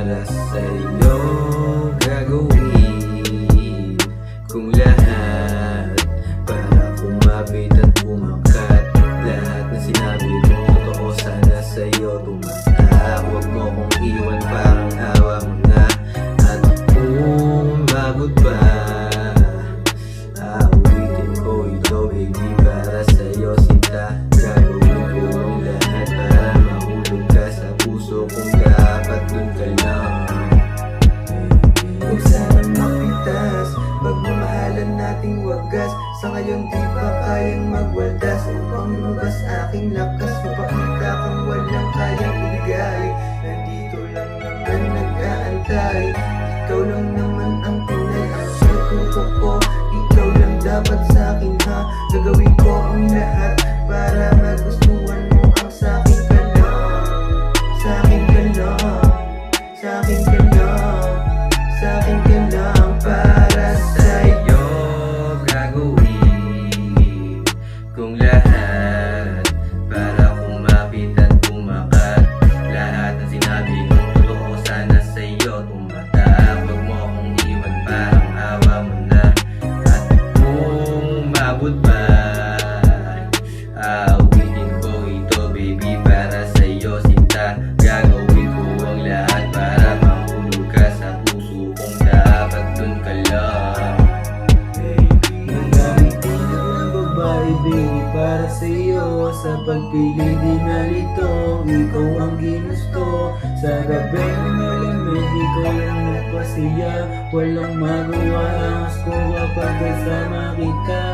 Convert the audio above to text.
para sa'yo gagawin kung lahat para kumapit at umakat. Lahat na sinabi mo totoo, sana sa'yo tumata. Huwag mo kong iwan, parang hawa mo na. At kung umabot ba, awitin ko ito baby para sa'yo sinta. Gagawin ko ang lahat para mahulog ka sa puso kung dapat dun ka lang. Huwag sana mapitas, pagmamahalan nating wagas. Sa ngayon di ba kayang magwaldas upang lumabas aking lakas? Mapakita kang walang kayang ibigay. Nandito lang naman nag-aantay. Ikaw lang naman ang tunay, ang tutuko ko. Ikaw lang dapat sa'kin ha. Gagawin ko ang lahat para magustuhan mo ang sa'kin ka lang. Sa'kin ka lang, sa'kin ka lang, sa'kin ka lang. Para sa'yo gagawin kung lahat para kumapit at kumakat. Lahat ng sinabi kong totoo, sana sa'yo tumata. Huwag mo akong iwan, parang awa mo na. At kung umabot ba, awitin ko ito baby para sa'yo sinta. Gagawin ko ang lahat para mahulog ka sa puso kung dapat dun ka lang. Gagamitin ako ng babae baby para sa'yo. Sa pagpili di nalito, ikaw ang ginusto. Sa gabi na malamig, ikaw lang nagpasiya. Walang magawa ang gusto kapag kasama kita.